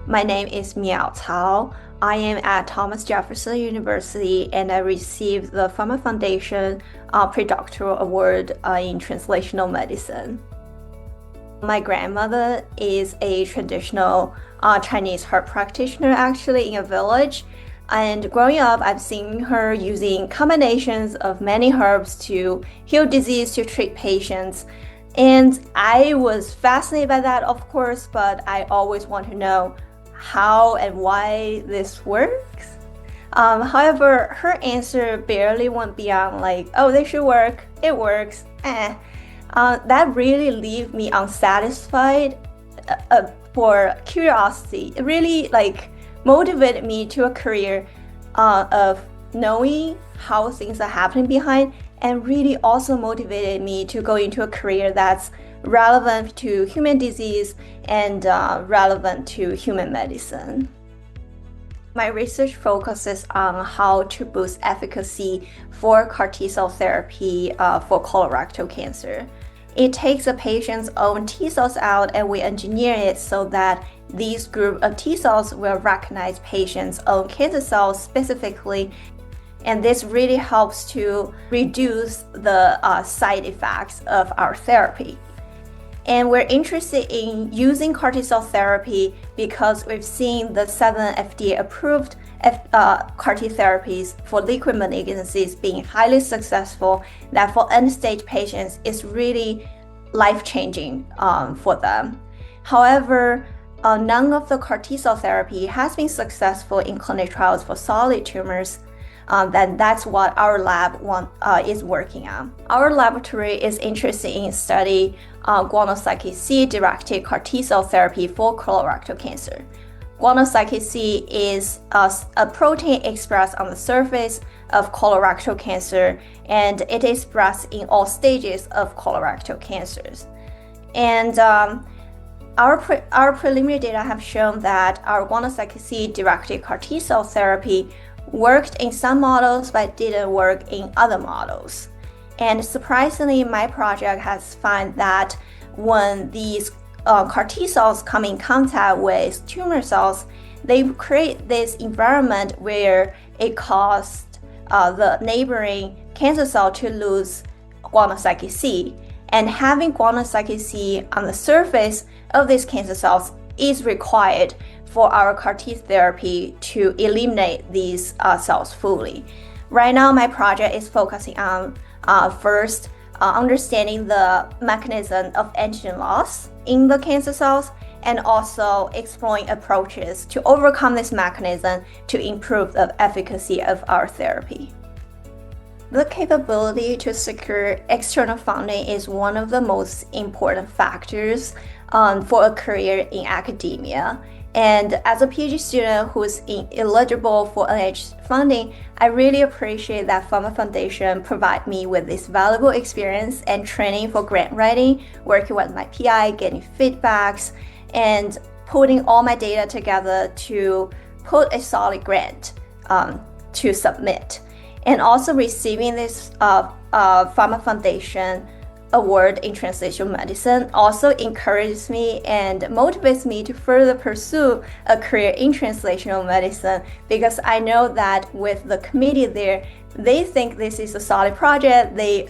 My name is Miao Cao. I am at Thomas Jefferson University and I received the PhRMA Foundation Predoctoral Award in Translational Medicine. My grandmother is a traditional Chinese herb practitioner actually in a village. And growing up, I've seen her using combinations of many herbs to heal disease, to treat patients. And I was fascinated by that, of course, but I always want to know how and why this works. However, her answer barely went beyond like, oh, they should work, it works, that really left me unsatisfied for curiosity. It really motivated me to a career of knowing how things are happening behind, and really also motivated me to go into a career that's relevant to human disease and relevant to human medicine. My research focuses on how to boost efficacy for CAR T-cell therapy for colorectal cancer. It takes a patient's own T-cells out and we engineer it so that these group of T-cells will recognize patient's own cancer cells specifically. And this really helps to reduce the side effects of our therapy. And we're interested in using CAR T-cell therapy because we've seen the 7 FDA-approved CAR T therapies for liquid malignancies being highly successful, that for end-stage patients is really life-changing for them. However, none of the CAR T-cell therapy has been successful in clinical trials for solid tumors. Then that's what our lab is working on. Our laboratory is interested in studying Guanylate-directed CAR T-cell therapy for colorectal cancer. Guanylate is a protein expressed on the surface of colorectal cancer, and it is expressed in all stages of colorectal cancers. And our preliminary data have shown that our Guanylate-directed CAR T-cell therapy worked in some models but didn't work in other models. And surprisingly, my project has found that when these CAR T cells come in contact with tumor cells, they create this environment where it caused the neighboring cancer cell to lose Guanylate. And having Guanylate on the surface of these cancer cells is required for our CAR T therapy to eliminate these cells fully. Right now, my project is focusing on first understanding the mechanism of antigen loss in the cancer cells, and also exploring approaches to overcome this mechanism to improve the efficacy of our therapy. The capability to secure external funding is one of the most important factors for a career in academia. And as a PhD student who is eligible for NIH funding, I really appreciate that PhRMA Foundation provide me with this valuable experience and training for grant writing, working with my PI, getting feedbacks, and putting all my data together to put a solid grant to submit. And also receiving this PhRMA Foundation Award in Translational Medicine also encourages me and motivates me to further pursue a career in Translational Medicine, because I know that with the committee there, they think this is a solid project. They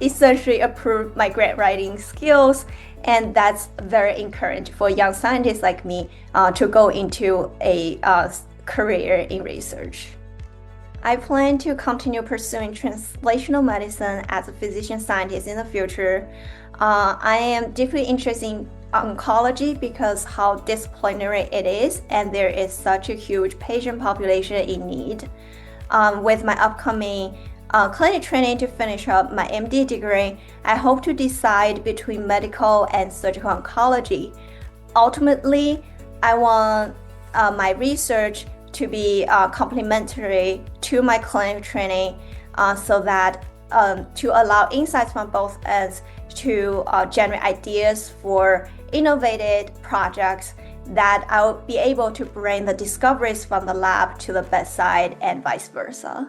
essentially approve my grant writing skills, and that's very encouraging for young scientists like me to go into a career in research. I plan to continue pursuing translational medicine as a physician scientist in the future. I am deeply interested in oncology because how disciplinary it is, and there is such a huge patient population in need. With my upcoming clinic training to finish up my MD degree, I hope to decide between medical and surgical oncology. Ultimately, I want my research to be complementary to my clinical training, so that to allow insights from both ends to generate ideas for innovative projects that I'll be able to bring the discoveries from the lab to the bedside and vice versa.